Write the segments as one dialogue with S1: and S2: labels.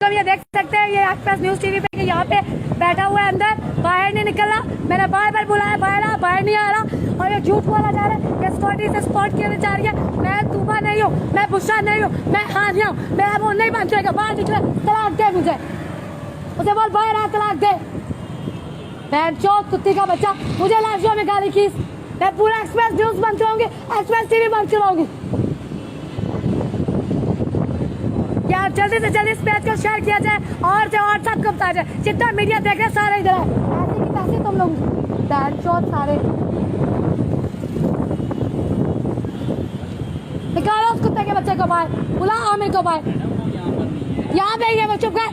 S1: तो ये देख सकते हैं ये एक्सप्रेस न्यूज टीवी पे कि यहाँ पे बैठा हुआ है अंदर, बाहर नहीं निकल रहा। मैंने बार बार बुलाया, बाहर नहीं आ रहा और ये झूठ बोला जा रहा है। ये स्कॉटी से स्पॉट किया जा रही है। मैं तूबा नहीं हूँ, मैं बुशरा नहीं हूँ, मैं हानिया हूँ। मेरा वो नहीं बन जाएगा, बाहर निकले, तलाक दे मुझे। उसे बोल बाहर आ, तलाक दे। बहन चौथ कुत्ती का बच्चा, मुझे लाशियों में गाली की। मैं पूरा एक्सप्रेस न्यूज बंद कराऊंगी, एक्सप्रेस टीवी बंद कराऊंगी। यार जल्दी से जल्दी इस पेज को शेयर किया जाए और से और सबको बताया जाए। जितना मीडिया देख रहे सारे इधर है, ऐसे की पैसे तुम लोग बहन चौथ सारे। निकालो उस कुत्ते के बच्चे को बाहर, बुलाओ आमिर को बाहर। यहाँ पे ही है वो, चुप कर।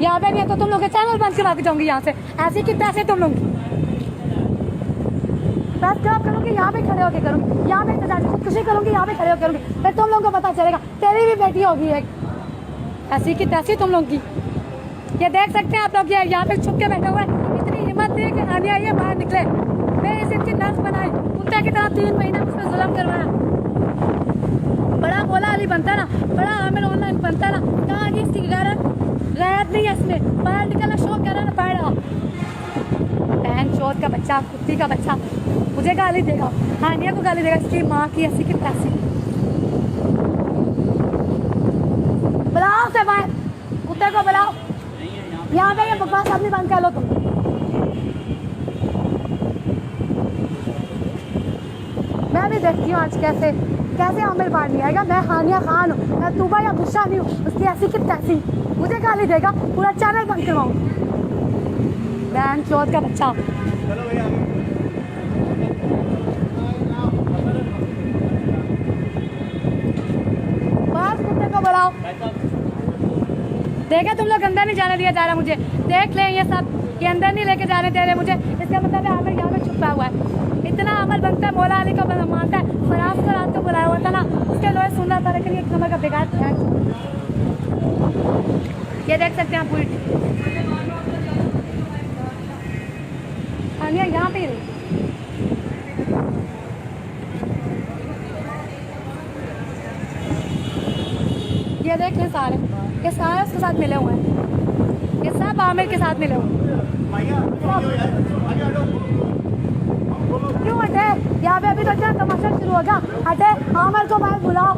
S1: यहाँ पे नहीं है तो तुम लोग के चैनल बंद करवा के जाऊंगी यहाँ से। ऐसी की पैसे तुम लोग बस जॉब करूंगी, यहाँ पे खड़े होके करूंगी, यहाँ पे इंतजार खुदकुशी करूंगी, यहाँ पे खड़े होकर करूंगी। फिर तुम लोगों को पता चलेगा तेरी भी बेटी होगी एक, ऐसी की तैसी तुम लोग की। ये देख सकते हैं आप लोग, ये यहाँ पे छुप के बैठे हुए हैं। इतनी हिम्मत नहीं है कि हानिया ये बाहर निकले। मैं इस इनकी नर्स बनाई, कुत्ते की तरह 3 महीना मुझ पर जुल्म करवाया। बड़ा बोला अली बनता ना, बड़ा आमिर ऑनलाइन बनता ना। कहाँ की इसकी गैरत नहीं है इसमें। बाहर निकलना शौक कर रहा ना, बाहर आओ। बहन चौथ का बच्चा, कुत्ती का बच्चा मुझे गाली देगा, हानिया को गाली देगा, इसकी माँ की ऐसी की तैसी। बुलाओ से बाहर, कुत्ते को बुलाओ। यहाँ पे ये बकवास आदमी बंद कर लो तुम। मैं भी देखती हूँ आज कैसे आमिर बाहर नहीं आएगा। मैं हानिया खान हूँ, मैं तूबा या बुशरा नहीं हूँ। उसकी ऐसी की तैसी मुझे गाली देगा, पूरा चैनल बंद करवाऊँ। बहन चौथ का बच्चा। बस कुत्ते को बुलाओ। देखा तुम लोग, अंदर नहीं जाने दिया जा रहा मुझे। देख ले ये सब, ये अंदर नहीं लेके जाने दे रहे मुझे। इसका मतलब है आमिर यहाँ पे छुपा हुआ है। इतना अमल बनता है, मौला अली का मानता है। फराज को रात को बुलाया हुआ था ना, उसके लोहे सुन रहा था, लेकिन एक नंबर का बेकार है। ये देख सकते हैं आप पूरी हानिया यहाँ पे ही रही। ये देख ले सारे, ये सारे उसके साथ मिले हुए हैं। ये सब आमिर के साथ मिले हुए हैं। क्यों हटे? यहाँ पे अभी तो क्या तमाशा शुरू होगा। हटे, आमिर को बाहर बुलाओ।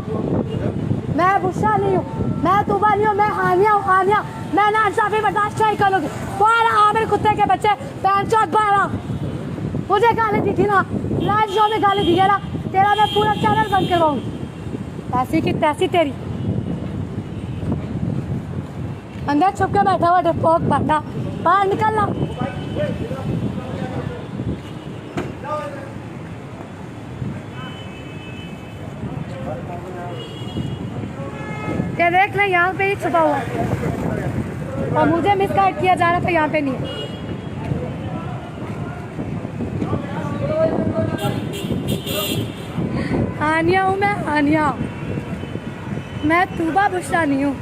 S1: मैं बुशरा नहीं हूँ, मैं तूबा नहीं हूँ, मैं हानिया हूँ। हानिया मैं ना इंसाफी बर्दाश्त नहीं करूँगी। बाहर आमिर कुत्ते के बच्चे, पैन चौथ बाहर। मुझे गाली दी थी ना, लाइव शो में गाली दी है ना, तेरा मैं पूरा चैनल बंद करवाऊंगी। ऐसी की तैसी तेरी। अंदर छुप के बैठा हुआ डरपोक बंदा, बाहर निकलना। ये देख ले, यहाँ पे ही छुपा हुआ और मुझे मिसगाइड किया जा रहा था, यहाँ पे नहीं है। हानिया हूँ मैं, हानिया। मैं तूबा बुशरा नहीं हूँ।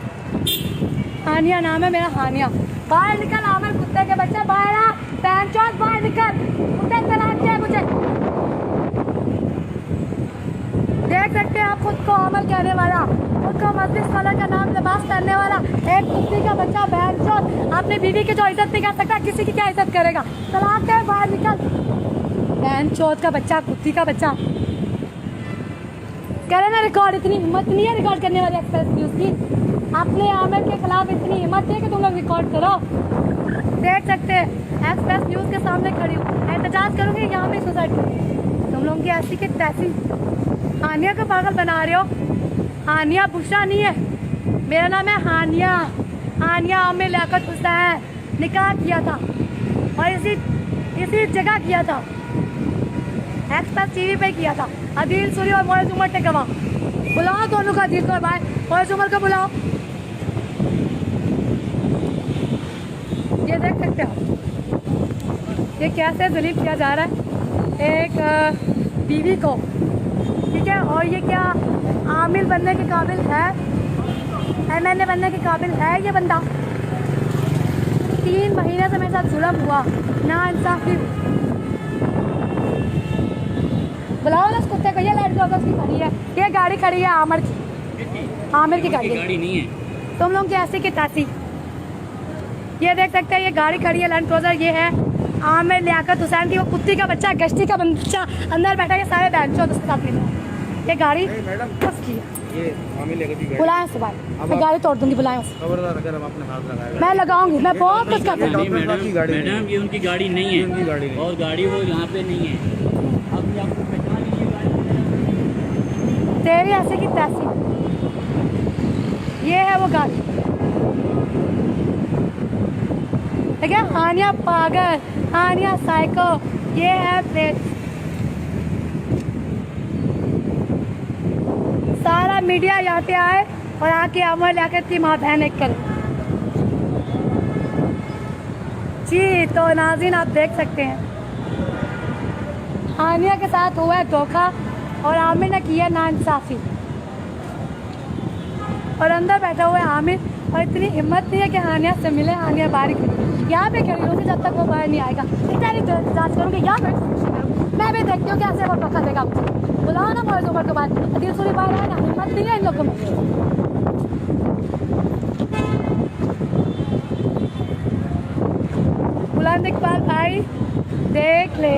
S1: हानिया नाम है मेरा, हानिया। बाहर निकल आमिर कुत्ते के बच्चे, बाहर आ। पैन चौथ बाहर निकल, कुत्ते तलाक दे मुझे। देख सकते हैं आप खुद को अमल कहने वाला, खुद को मस्जिद वाला का नाम लिबास करने वाला एक कुत्ते का बच्चा बहन चौथ अपनी बीवी की जो इज्जत नहीं कर सकता, किसी की क्या इज्जत करेगा। तलाक दे, बाहर निकल। बहन चौथ का बच्चा, कुत्ती का बच्चा। करे ना रिकॉर्ड, इतनी हिम्मत नहीं है रिकॉर्ड करने वाली एक्सप्रेस न्यूज की। अपने आमिर के खिलाफ इतनी हिम्मत है कि तुम लोग रिकॉर्ड करो। देख सकते हैं एक्सप्रेस न्यूज के सामने खड़ी हूँ, एहतजाज करूंगी यहाँ पे सोसाइटी। तुम लोग की ऐसी की तैसी। हानिया को पागल बना रहे हो। हानिया बुशरा नहीं है, मेरा नाम है हानिया। हानिया आमिर लियाकत हुसैन, निकाह किया था और इसी जगह किया था, एक्सप्रेस टीवी पे किया था। अदील सूरी और मोइज उमर ने गवाह। बुलाओ दोनों का, अदील को और भाई मोइज उमर को बुलाओ। ये देख सकते हो ये कैसे जुल्म किया जा रहा है एक बीवी को, ठीक है। और ये क्या आमिर बनने के काबिल है, MNA बनने के काबिल है ये बंदा? 3 महीने से मेरे साथ जुल्म हुआ, ना इंसाफी। बुलाओ ना उस कुत्ते को। ये लाइट जो उसकी खड़ी है, ये गाड़ी खड़ी है आमिर की, आमिर की गाड़ी
S2: नहीं है।
S1: तुम लोग की ऐसी की तैसी। ये देख सकते हैं, ये गाड़ी खड़ी है लैंड क्रूजर, ये है आमिर लियाकत हुसैन की, वो कुत्ती का बच्चा, गश्ती का बच्चा अंदर बैठा है, सारे बैंचों उसके साथ मिले। ये गाड़ी उसकी है,
S2: ये आमिर लियाकत की गाड़ी।
S1: बुलाएं उसे भाई, मैं गाड़ी तोड़ दूंगी, बुलाएं उसे।
S2: खबरदार अगर हम अपने हाथ लगाएगा।
S1: मैं लगाऊंगी, मैं बहुत कुछ कर सकती हूँ।
S3: मैडम ये उनकी गाड़ी नहीं है,
S2: उनकी गाड़ी नहीं।
S3: और गाड़ी वो यहाँ पे नहीं है। अब ये आपको पहचान लीजिए गाड़ी।
S1: तेरी ऐसे की तैसी, ये है वो गाड़ी। ठीक है, हानिया पागल, हानिया साइको, ये है प्रेत। सारा मीडिया यहाँ पे आए और आके आमिर लियाकत की माँ बहन एक करे जी। तो नाज़रीन आप देख सकते हैं, हानिया के साथ हुआ है धोखा और आमिर ने किया नाइंसाफ़ी, और अंदर बैठा हुआ है आमिर, और इतनी हिम्मत नहीं है कि हानिया से मिले। हानिया बाहर खड़ी, यहाँ पे खड़ी होगी जब तक वो बाहर नहीं आएगा। बेचारी जांच करूँगी, यहाँ पे मैं भी देखती हूँ कैसे वो धोखा देगा मुझे। बुलाओ ना मौज ऊपर के बाद, दिल सुनी बाहर आए ना, हिम्मत नहीं है इन लोगों में। बुलंद इकबाल भाई देख ले,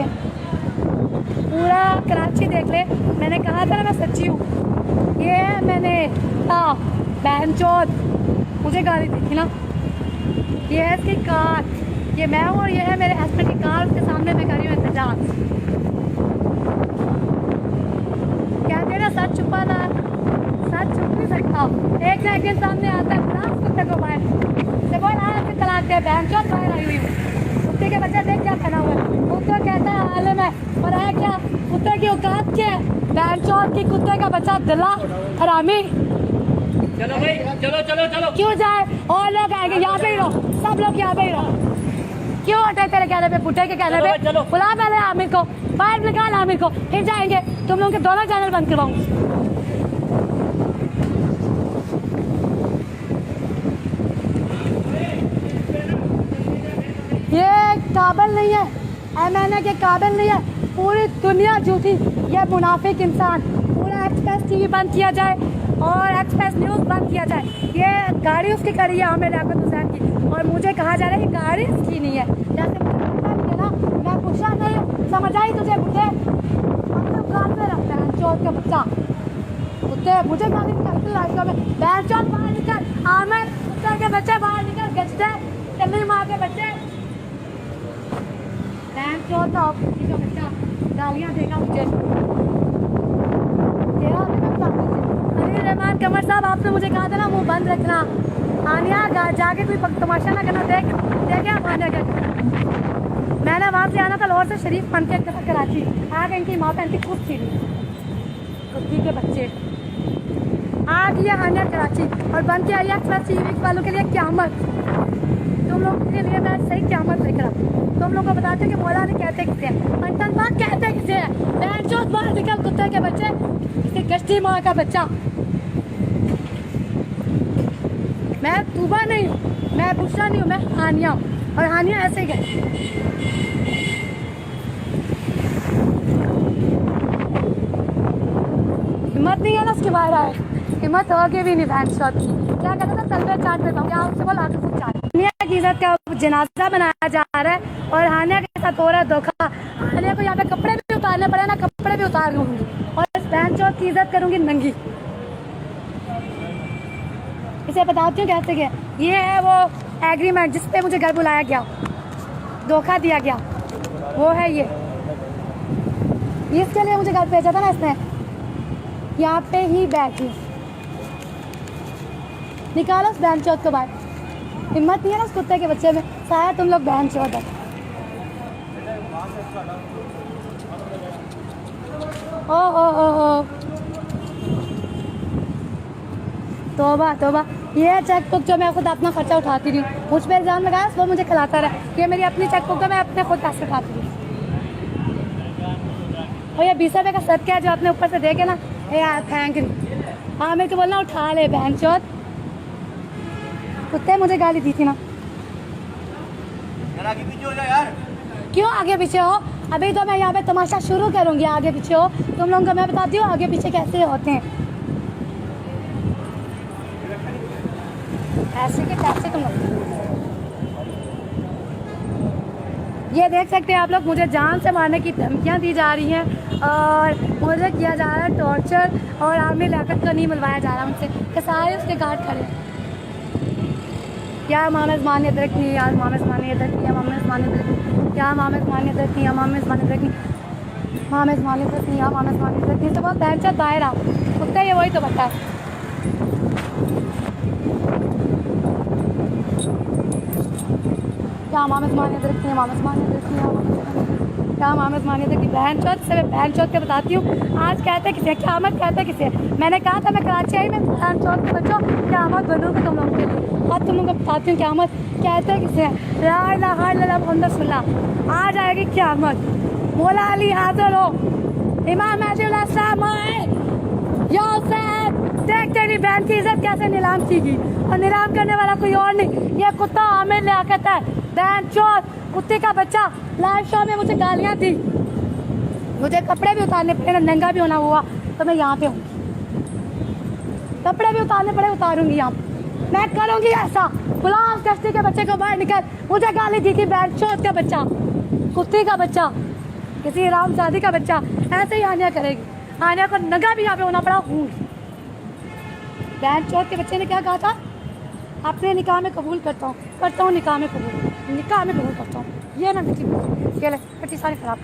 S1: पूरा कराची देख ले। मैंने कहा था ना मैं सच्ची हूँ। ये है मैंने बहन चौथ, मुझे गाड़ी दी थी ना। ये है इसकी कार, ये मैं हूँ, और ये है मेरे हस्बैंड की कार, उसके सामने मैं करी हूँ इंतजार। कहते ना सच छुपाना, सच छुप नहीं सकता। एक ना एक दिन सामने आता है, बुला कुत्ते को बाहर से बोल आया फिर तलाक दे, बहन चौथ बाहर आई हुई हूँ। कुत्ते के बच्चे देख क्या पहना हुआ है, कुत्ता कहता है आलम है, और है क्या कुत्ते की औकात क्या है, बहन चौथ की कुत्ते का बच्चा दिला हरामी।
S3: चलो भाई, चलो चलो चलो।
S1: क्यों जाए, और लोग आएंगे, यहाँ पे ही रहो, सब लोग यहाँ पे ही रहो। क्यों हटे तेरे कहने पे, बुढ़े के कहने पे?
S3: चलो।
S1: बुला पहले आमिर को, बाहर निकाल आमिर को, फिर जाएंगे। तुम लोगों के दोनों चैनल बंद करवाऊंगी। ये काबिल नहीं है, MNA के काबिल नहीं है, पूरी दुनिया झूठी। ये मुनाफिक इंसान, पूरा एक्सप्रेस टीवी बंद किया जाए और एक्सप्रेस न्यूज़ बंद किया जाए। ये गाड़ी उसकी खड़ी है आमिर लियाकत हुसैन की, और मुझे कहा जा रहा है कि गाड़ी इसकी नहीं है। जैसे मुझे पता भी है ना, मैं गुस्सा नहीं हूँ, समझ आई तुझे? मुझे अपने कान में रखता है चौथ का बच्चा, कुत्ते मुझे गाली निकलती लाइटों में, बहन चौथ बाहर निकल, आमिर कुत्ते के बच्चे बाहर निकल, गजते चलनी माँ के बच्चे, बहन चौथ का बच्चा गालियाँ देगा मुझे। अनिल रहमान कमर साहब, आपने मुझे कहा था ना मुंह बंद रखना, हानिया जाके कोई तमाशा ना करना। देखे आप हानिया क्या, मैंने वहाँ से आना था लाहौर से शरीफ बन के कराची, आगे इनकी माँ बहन की खुद सीढ़ी कुत्ती के बच्चे। आ गई है हानिया कराची और बन के आई है एक्सप्रेस टीवी वालों के लिए क़यामत। तुम लोगों के लिए मैं सही क़यामत लेकर आऊँ। तुम लोग को बताते हैं कि मौलाना कहते किसे हैं, पंचन बाग कहते किसे हैं, बहन चौथ बाहर निकल कुत्ते के बच्चे, इसकी गश्ती माँ का बच्चा। मैं तूबा नहीं हूँ, मैं बुशरा नहीं हूँ, मैं हानिया हूँ, और हानिया ऐसे ही गई। हिम्मत नहीं है ना उसके बाहर आए, हिम्मत होगी भी नहीं बहन चौथ की। क्या कहता था तलवे चाट देता हूँ, क्या उससे बोला आगे खुद चाट। हानिया की इज्जत का जनाजा बनाया जा रहा है और हानिया के साथ हो रहा है धोखा। हानिया को यहाँ पे कपड़े भी उतारने पड़े ना, कपड़े भी उतार लूँगी और इस बहन चौथ की इज्जत करूँगी नंगी। इसे बताती हूँ कैसे गया। ये है वो एग्रीमेंट जिस पे मुझे घर बुलाया गया, धोखा दिया गया, वो है ये। इसके लिए मुझे घर भेजा था ना इसने, यहाँ पे ही बैठी। निकालो उस बहन चौथ को बाहर, हिम्मत नहीं है ना उस कुत्ते के बच्चे में, शायद तुम लोग बहन चौथ है। ओ तोबा तोबा। ये है चेक बुक जो मैं खुद अपना खर्चा उठाती रही हूँ, मुझ पर इल्ज़ाम लगाया वो मुझे खिलाता रहा। ये मेरी अपनी चेक बुक है, मैं अपने खुद पैसे उठाती हूँ। और ये 20 रुपये का सदका है जो अपने ऊपर से दे के ना, यार थैंक यू। हाँ मेरे को बोलना उठा ले बहन चौथ, कुत्ते मुझे गाली दी थी ना।
S2: आगे पीछे हो जा यार।
S1: क्यों आगे पीछे हो? अभी तो मैं यहाँ पे तमाशा शुरू करूँगी। आगे पीछे हो तुम लोगों को मैं बताती हूँ आगे पीछे कैसे होते हैं। ऐसे के तैसे तुम लोग। ये देख सकते हैं आप लोग, मुझे जान से मारने की धमकियां दी जा रही हैं और मुझे किया जा रहा है टॉर्चर, और आर्मी लियाकत को नहीं मिलवाया जा रहा उनसे कि सारे उसके गार्ड खड़े हैं। या मामद मान्य दरक नहीं, यार मामद मान्य दरक नहीं, मामद मान्य दरक नहीं, या मामद मान्य दरक नहीं, मामद मान्य दरक नहीं, मामद मान्य दरक नहीं, या मामद मान्य दरक नहीं। तो बहुत बहनचा दायरा उतना ये वही तो बता है। क्या मामद मान्य दरक नहीं, मामद मान्य दरक नहीं, क्या मामद मान्य दरक नहीं। बहन चौथ से मैं बहन चौथ के बताती हूँ। आज कहते किसे क्या आमद कहते किसे, मैंने कहा था मैं कराची आई में बहन चौथ के बच्चों क्या आमद बनूँगा तुम लोगों के लिए। अब तुम लोग को बताती हूँ क़यामत कहते किसे। ला इलाहा इल्लल्लाह मुहम्मद रसूलुल्लाह। आ जाएगी क़यामत, मौला अली हाजिर हो, इमाम महदी अलैहिस्सलाम आए, यूसुफ देख तेरी बहन की इज्जत कैसे नीलाम की गई, और नीलाम करने वाला कोई और नहीं, ये कुत्ता आमिर लियाकत है। बहन चौथ कुत्ते का बच्चा लाइव शो में मुझे गालियाँ दी, मुझे कपड़े भी उतारने पड़े, नंगा भी होना हुआ तो मैं यहाँ पे हूँ। कपड़े भी उतारने पड़े, उतारूंगी यहाँ पे, मैं करूंगी ऐसा। गुलाम कश्ती के बच्चे को बाहर निकल, मुझे गाली दी थी बहन चौथ का बच्चा, कुत्ते का बच्चा, किसी रामजादी का बच्चा, ऐसे ही आनिया करेगी। आनिया को नंगा भी यहाँ पे होना पड़ा हूँ। बहन चौथ के बच्चे ने क्या कहा था, अपने निकाह में कबूल करता हूँ निकाह में कबूल करता हूँ, ये ना बेटी सारी खराब।